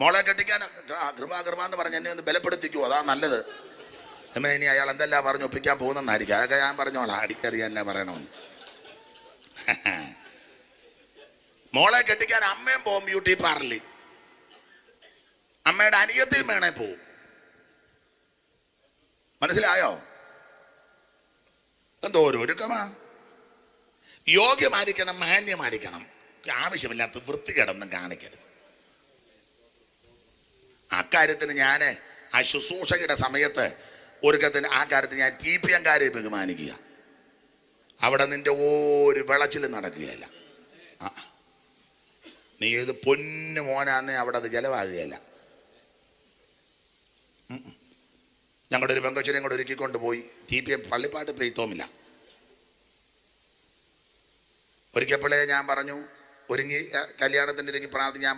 മോളെ കെട്ടിക്കാൻ കൃപ എന്ന് പറഞ്ഞ് എന്നെ ഒന്ന് ബലപ്പെടുത്തിക്കൂ, അതാ നല്ലത്. ഇനി അയാൾ എന്തെല്ലാം പറഞ്ഞു ഒപ്പിക്കാൻ പോകുന്നെന്നായിരിക്കും. അതൊക്കെ ഞാൻ പറഞ്ഞോളാം, അടിക്കറിയാൻ എന്നെ പറയണമെന്ന്. മോളെ കെട്ടിക്കാൻ അമ്മയും പോവും ബ്യൂട്ടി പാർലറിൽ, അമ്മയുടെ അനിയത്തിയും വേണേ പോവും. മനസ്സിലായോ? എന്തോ ഒരു ഒരുക്കമാ. യോഗ്യമായിരിക്കണം, മാന്യമായിരിക്കണം, ആവശ്യമില്ലാത്ത വൃത്തികേടൊന്നും കാണിക്കരുത്. അക്കാര്യത്തിന് ഞാൻ ആ ശുശ്രൂഷയുടെ സമയത്ത് ഒരുക്കത്തിന് ആ കാര്യത്തിൽ ഞാൻ TPM-കാരെ ബഹുമാനിക്കുക. അവിടെ നിന്റെ ഒരു വിളച്ചിലും നടക്കുകയല്ല. നീ ഏത് പൊന്നു മോനാന്നേ അവിടെ അത് ചെലവാകുകയല്ല. ഞങ്ങളുടെ ഒരു പെങ്കൊച്ചിനെയും കൂടെ ഒരുക്കിക്കൊണ്ട് പോയി TPM പള്ളിപ്പാട്ട് പ്രീത്തോമില്ല. ഒരിക്കപ്പോഴേ ഞാൻ പറഞ്ഞു, ഒരുങ്ങി കല്യാണത്തിൻ്റെ ഒരുങ്ങി പ്രാർത്ഥന ഞാൻ